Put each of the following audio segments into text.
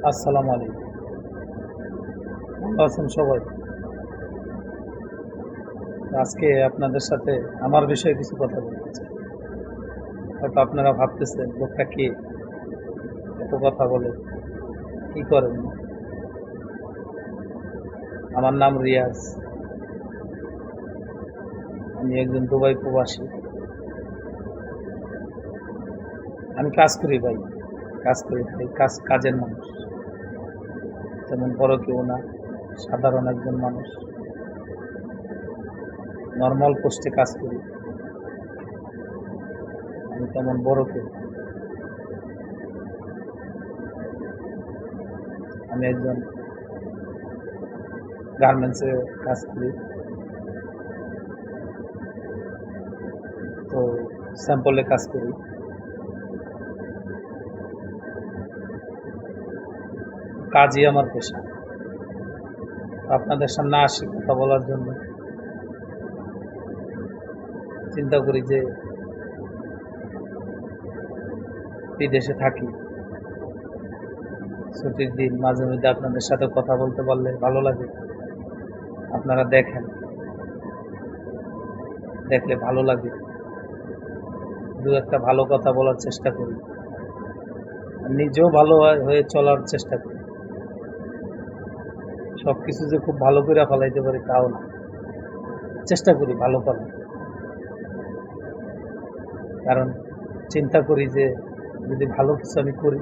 আসসালামু আলাইকুম। ভালো আছেন সবাই? আজকে আপনাদের সাথে আমার বিষয়ে কিছু কথা বলতে চাই। হয়তো আপনারা ভাবতেছেন লোকটা কে? এত কথা বলে, কি করেন? আমার নাম রিয়াজ। আমি একজন দুবাই প্রবাসী। আমি কাজ করি ভাই। কাজ করি ভাই। কাজের মানুষ। তেমন বড় কেউ না। সাধারণ একজন মানুষ। নরমাল পোস্টে কাজ করি। আমি তেমন বড় কেউ না। আমি একজন গার্মেন্টসে কাজ করি। তো স্যাম্পলে কাজ করি। কাজই আমার পেশা। আপনাদের সামনে আসি কথা বলার জন্য। চিন্তা করি যে বিদেশে থাকি, ছুটির দিন মাঝে মধ্যে আপনাদের সাথে কথা বলতে পারলে ভালো লাগে। আপনারা দেখলে ভালো লাগে। দু একটা ভালো কথা বলার চেষ্টা করি, নিজেও ভালো হয়ে চলার চেষ্টা করি। সবকিছু যে খুব ভালো করে ফেলাইতে পারি তাও না, চেষ্টা করি ভালো করার। কারণ চিন্তা করি যে যদি ভালো কিছু আমি করি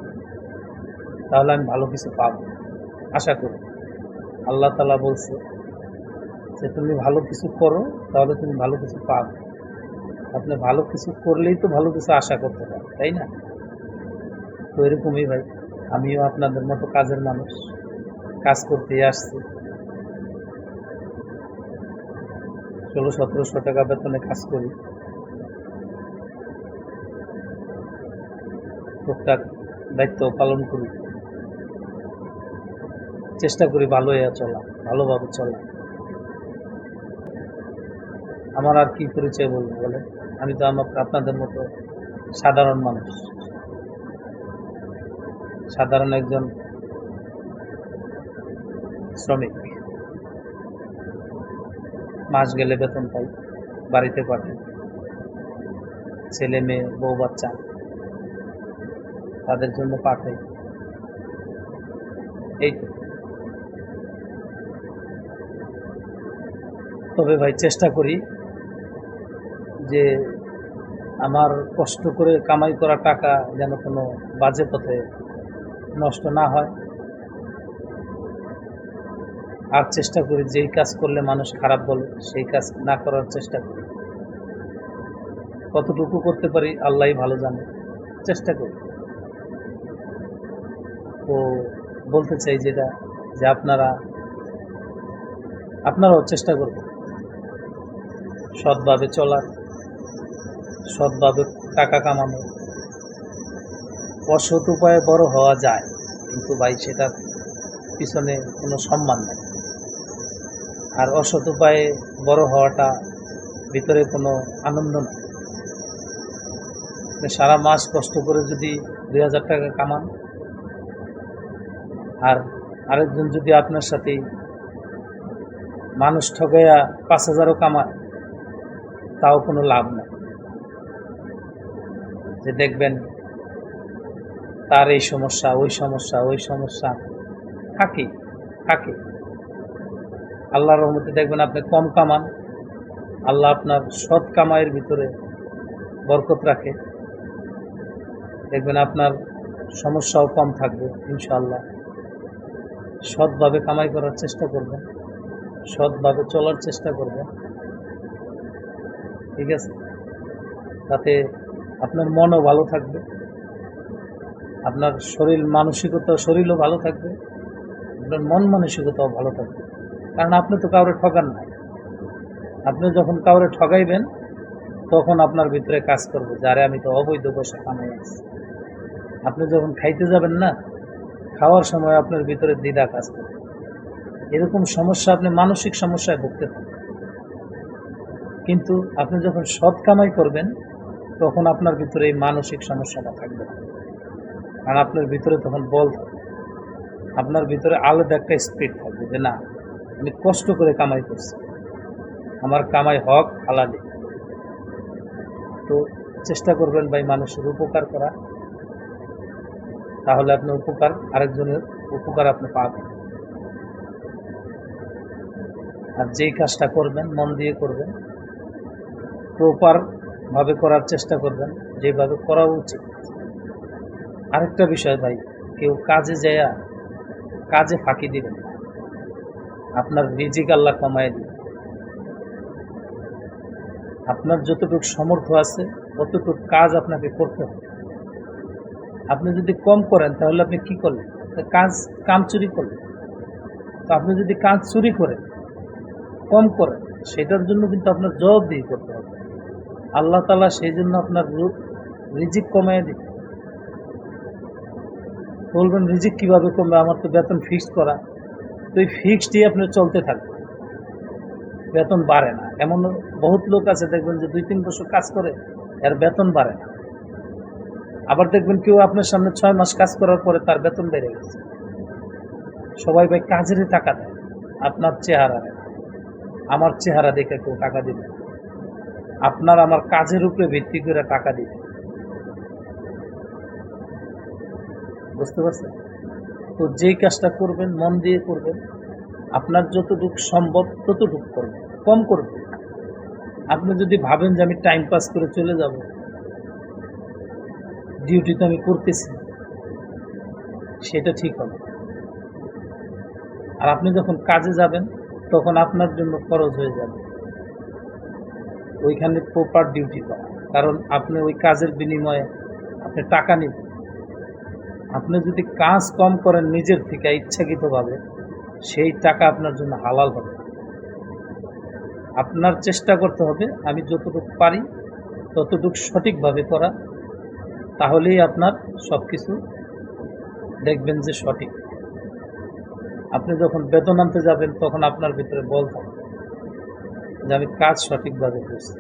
তাহলে আমি ভালো কিছু পাবো, আশা করি। আল্লাহ তাআলা বলছে যে তুমি ভালো কিছু করো তাহলে তুমি ভালো কিছু পাবে। আপনি ভালো কিছু করলেই তো ভালো কিছু আশা করতে পারেন, তাই না? তো এরকমই ভাই, আমিও আপনাদের মতো কাজের মানুষ। কাজ করতেই আসছি। ১৬00-১৭00 টাকা বেতনে কাজ করি। টুকটাক দায়িত্ব পালন করি। চেষ্টা করি ভালো হয়ে চলা, ভালোভাবে চলা। আমার আর কি পরিচয় বলবো বলেন? আমি তো আপনাদের মতো সাধারণ মানুষ। সাধারণ একজন শ্রমিক। মাস গেলে বেতন পাই, বাড়িতে পাঠাই। ছেলে মেয়ে বউ বাচ্চা তাদের জন্য পাঠাই। এই তো। তবে ভাই চেষ্টা করি যে আমার কষ্ট করে কামাই করা টাকা যেন কোনো বাজে পথে নষ্ট না হয়। আর চেষ্টা করি যেই কাজ করলে মানুষ খারাপ বলে সেই কাজ না করার চেষ্টা করি। কতটুকু করতে পারি আল্লাহই ভালো জানে, চেষ্টা করি। তো বলতে চাই যেটা, যে আপনারাও চেষ্টা করবেন সৎভাবে চলার, সৎভাবে টাকা কামানো। অসৎ উপায়ে বড় হওয়া যায়, কিন্তু ভাই সেটার পিছনে কোনো সম্মান নেই। আর অসৎ উপায়ে বড় হওয়াটা ভিতরে কোনো আনন্দ নেই। সারা মাস কষ্ট করে যদি ২,০০০ টাকা কামান, আর আরেকজন যদি আপনার সাথে মানুষ ঠগাইয়া ৫,০০০ও কামায়, তাও কোনো লাভ নেই। যে দেখবেন তার এই সমস্যা, ওই সমস্যা, ওই সমস্যা থাকে। আল্লাহর রহমতে দেখবেন আপনি কম কামান, আল্লাহ আপনার সৎ কামাইয়ের ভিতরে বরকত রাখে। দেখবেন আপনার সমস্যাও কম থাকবে ইনশাআল্লাহ। সৎভাবে কামাই করার চেষ্টা করবেন, সৎভাবে চলার চেষ্টা করবেন, ঠিক আছে? তাতে আপনার মনও ভালো থাকবে, আপনার শরীরও ভালো থাকবে, আপনার মন মানসিকতাও ভালো থাকবে। কারণ আপনি তো কাউরে ঠগান নাই। আপনি যখন কাউরে ঠগাইবেন তখন আপনার ভিতরে কাজ করবে, যারে আমি তো অবৈধ পয়সা কামাই আছি। আপনি যখন খাইতে যাবেন না, খাওয়ার সময় আপনার ভিতরে দ্বিধা কাজ করবে। এরকম সমস্যা, আপনি মানসিক সমস্যায় ভুগতে থাকবেন। কিন্তু আপনি যখন সৎ কামাই করবেন তখন আপনার ভিতরে এই মানসিক সমস্যাটা থাকবে না, কারণ আপনার ভিতরে তখন বল থাকবে। আপনার ভিতরে আলাদা একটা স্পিরিট থাকবে যে না, আমি কষ্ট করে কামাই করছি, আমার কামাই হক হালালি। তো চেষ্টা করবেন ভাই মানুষের উপকার করা, তাহলে আপনি উপকার, আরেকজনের উপকার আপনি পাবেন। আর যেই কাজটা করবেন মন দিয়ে করবেন, প্রপার ভাবে করার চেষ্টা করবেন, যেভাবে করা উচিত। আরেকটা বিষয় ভাই, কেউ কাজে যায় কাজে ফাঁকি দিবেন না। আপনার রিজিক আল্লাহ কমায় দিবেন। আপনার যতটুকু সামর্থ্য আছে ততটুকু কাজ আপনাকে করতে হবে। আপনি যদি কম করেন তাহলে আপনি কি করলেন? কাম চুরি করলেন। তো আপনি যদি কাজ চুরি করেন, কম করেন, সেটার জন্য কিন্তু আপনার জবাবদিহি করতে হবে। আল্লাহ তাআলা সেই জন্য আপনার রিজিক কমায় দিবে। বলবেন রিজিক কিভাবে কমবে? আমার তো বেতন ফিক্সড করা। তো এই ফিক্সডই আপনার চলতে থাকবে, বেতন বাড়ে না। এমন বহুত লোক আছে দেখবেন যে 2-3 বছর কাজ করে, এর বেতন বাড়ে না। আবার দেখবেন কেউ আপনার সামনে 6 মাস কাজ করার পরে তার বেতন বেড়ে গেছে। সবাই ভাই কাজেরই টাকা দেয়, আপনার চেহারা দেয়। আমার চেহারা দেখে কেউ টাকা দিবে না। আপনার আমার কাজের উপরে ভিত্তি করে টাকা দিবে। বুঝতে পারছেন? তো যেই কাজটা করবেন মন দিয়ে করবেন, আপনার যতটুকু সম্ভব ততটুকু করবেন, কম করবেন। আপনি যদি ভাবেন যে আমি টাইম পাস করে চলে যাব, ডিউটি তো আমি করতেছি, সেটা ঠিক হবে। আর আপনি যখন কাজে যাবেন তখন আপনার জন্য খরচ হয়ে যাবে ওইখানে প্রপার ডিউটি করা, কারণ আপনি ওই কাজের বিনিময়ে আপনি টাকা নেবেন। আপনি যদি কাজ কম করেন নিজের থেকে ইচ্ছাকৃতভাবে, সেই টাকা আপনার জন্য হালাল হবে। আপনার চেষ্টা করতে হবে আমি যতটুকু পারি ততটুকু সঠিকভাবে করা, তাহলেই আপনার সব কিছু দেখবেন যে সঠিক। আপনি যখন বেতন আনতে যাবেন তখন আপনার ভিতরে বল থাকবে যে আমি কাজ সঠিকভাবে করছি।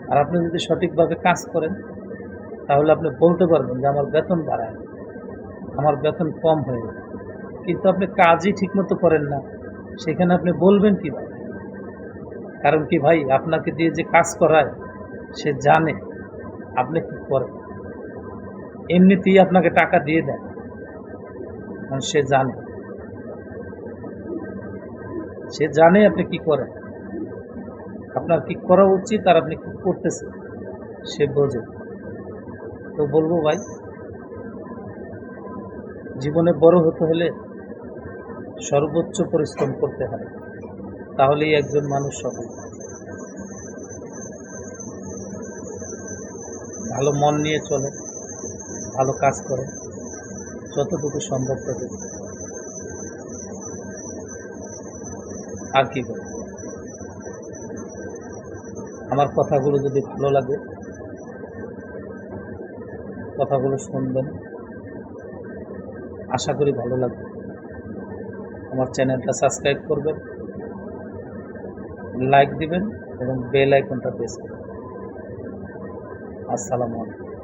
আর আপনি যদি সঠিকভাবে কাজ করেন তাহলে আপনি বলতে পারবেন যে আমার বেতন বাড়ায়, আমার বেতন কম হয়ে যায়। কিন্তু আপনি কাজই ঠিকমতো করেন না, সেখানে আপনি বলবেন কীভাবে? কারণ কি ভাই, আপনাকে দিয়ে যে কাজ করায় সে জানে আপনি কি করেন। এমনিতেই আপনাকে টাকা দিয়ে দেয়, কারণ সে জানে আপনি কি করেন, আপনার কি করা উচিত আর আপনি কি করতেছেন সে বোঝে। তো বলবো ভাই, জীবনে বড় হতে হলে সর্বোচ্চ পরিশ্রম করতে হয়, তাহলেই একজন মানুষ সফল। ভালো মন নিয়ে চলে, ভালো কাজ করে, যতটুকু সম্ভব ততটুকু। আর কি বলবো? আমার কথাগুলো যদি ভালো লাগে, কথাগুলো শুনবেন, আশা করি ভালো লাগবে। আমার চ্যানেলটা সাবস্ক্রাইব করবেন, লাইক দিবেন এবং বেল আইকনটা প্রেস করবেন। আসসালামু আলাইকুম।